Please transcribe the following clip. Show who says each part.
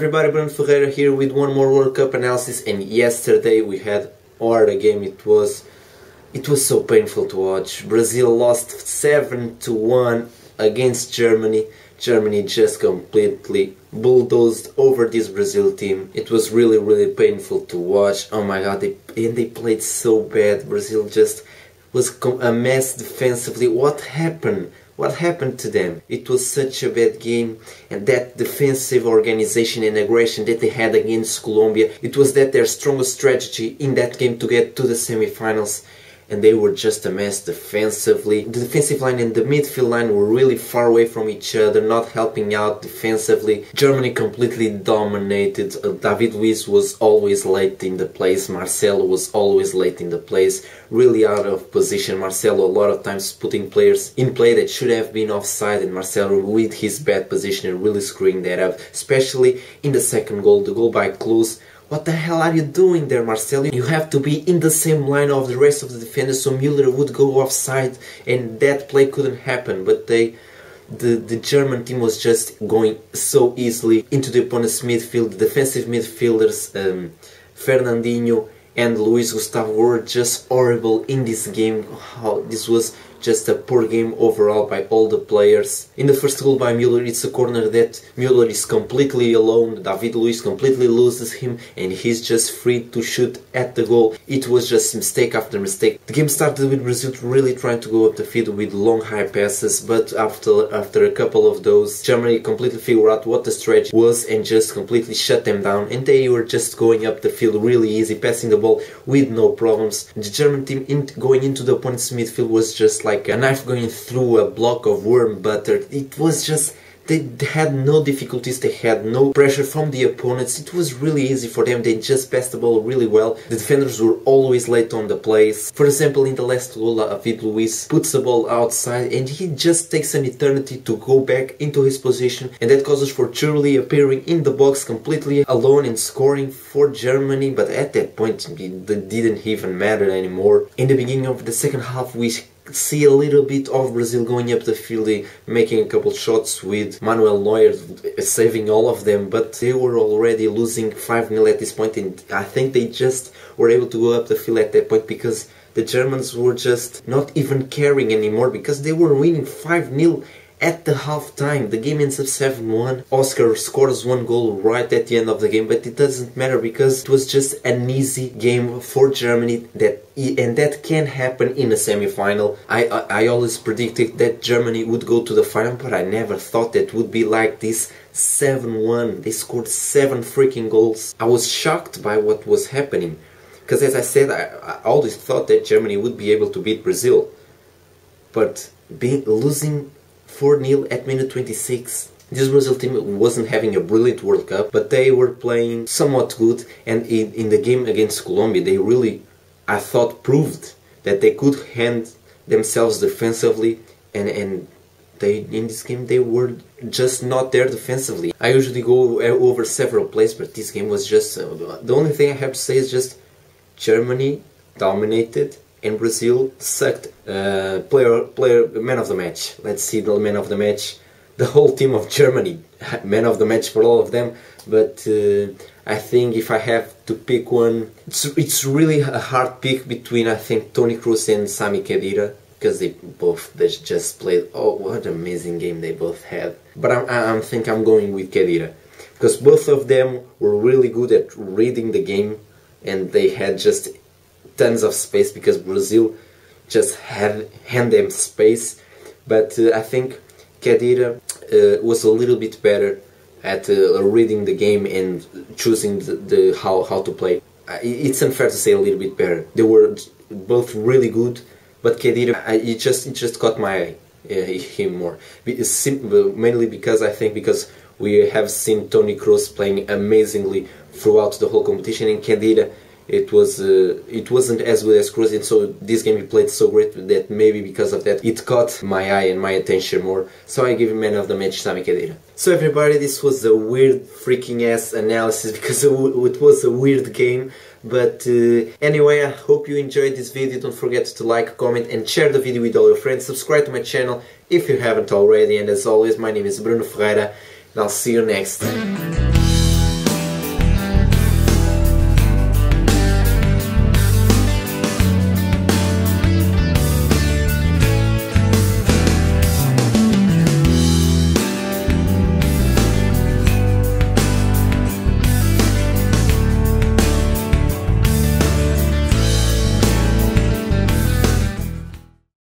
Speaker 1: everybody, Bruno Ferreira here with one more World Cup analysis, and yesterday we had what a game it was. It was so painful to watch. Brazil lost 7-1 against Germany. Germany just completely bulldozed over this Brazil team. It was really painful to watch. Oh my god, they played so bad. Brazil just was a mess defensively. What happened? What happened to them? It was such a bad game, and that defensive organization and aggression that they had against Colombia, it was their strongest strategy in that game to get to the semi-finals, and they were just a mess defensively. The defensive line and the midfield line were really far away from each other, not helping out defensively. Germany completely dominated. David Luiz was always late in the place. Marcelo was always late in the place. Really out of position. Marcelo a lot of times putting players in play that should have been offside, and Marcelo with his bad position and really screwing that up. Especially in the second goal, the goal by Klose. What the hell are you doing there, Marcelo? You have to be in the same line of the rest of the defenders so Müller would go offside and that play couldn't happen. But the German team was just going so easily into the opponent's midfield. The defensive midfielders, Fernandinho and Luis Gustavo, were just horrible in this game. This was just a poor game overall by all the players. In the first goal by Müller, it's a corner that Müller is completely alone. David Luiz completely loses him and he's just free to shoot at the goal. It was just mistake after mistake. The game started with Brazil really trying to go up the field with long high passes, but after a couple of those, Germany completely figured out what the strategy was and just completely shut them down, and they were just going up the field really easy, passing the ball with no problems. The German team going into the opponent's midfield was just like a knife going through a block of warm butter. It was just, they had no difficulties, they had no pressure from the opponents. It was really easy for them, they just passed the ball really well. The defenders were always late on the plays. For example, in the last goal, David Luiz puts the ball outside and he just takes an eternity to go back into his position, and that causes for Churley appearing in the box completely alone and scoring for Germany. But at that point it didn't even matter anymore. In the beginning of the second half we see a little bit of Brazil going up the field, making a couple shots with Manuel Neuer saving all of them, but they were already losing 5-0 at this point, and I think they just were able to go up the field at that point because the Germans were just not even caring anymore, because they were winning 5-0 at the half time. The game ends up 7-1. Oscar scores one goal right at the end of the game, but it doesn't matter because it was just an easy game for Germany, and that can happen in a semi-final. I always predicted that Germany would go to the final, but I never thought that it would be like this. 7-1. They scored 7 freaking goals. I was shocked by what was happening, because as I said, I always thought that Germany would be able to beat Brazil, but losing 4-0 at minute 26. This Brazil team wasn't having a brilliant World Cup, but they were playing somewhat good, and in the game against Colombia they really, I thought, proved that they could hand themselves defensively, and they, in this game, they were just not there defensively. I usually go over several plays, but this game was just, the only thing I have to say is just Germany dominated and Brazil sucked. Man of the match. Let's see the man of the match. The whole team of Germany, man of the match for all of them. But I think if I have to pick one, it's really a hard pick between, I think, Toni Kroos and Sami Khedira, because they just played. Oh, what an amazing game they both had. But I think I'm going with Khedira, because both of them were really good at reading the game, and they had just tons of space because Brazil just hand them space. But I think Khedira was a little bit better at reading the game and choosing how to play. It's unfair to say a little bit better. They were both really good, but Khedira, it just caught my eye, him more. Mainly because I think because we have seen Toni Kroos playing amazingly throughout the whole competition, and Khedira, it wasn't as good as Kroos, and so this game he played so great that maybe because of that it caught my eye and my attention more. So I give him man of the match, Sami Khedira. So everybody, this was a weird freaking ass analysis because it was a weird game. But anyway, I hope you enjoyed this video. Don't forget to like, comment and share the video with all your friends. Subscribe to my channel if you haven't already, and as always, my name is Bruno Ferreira and I'll see you next time.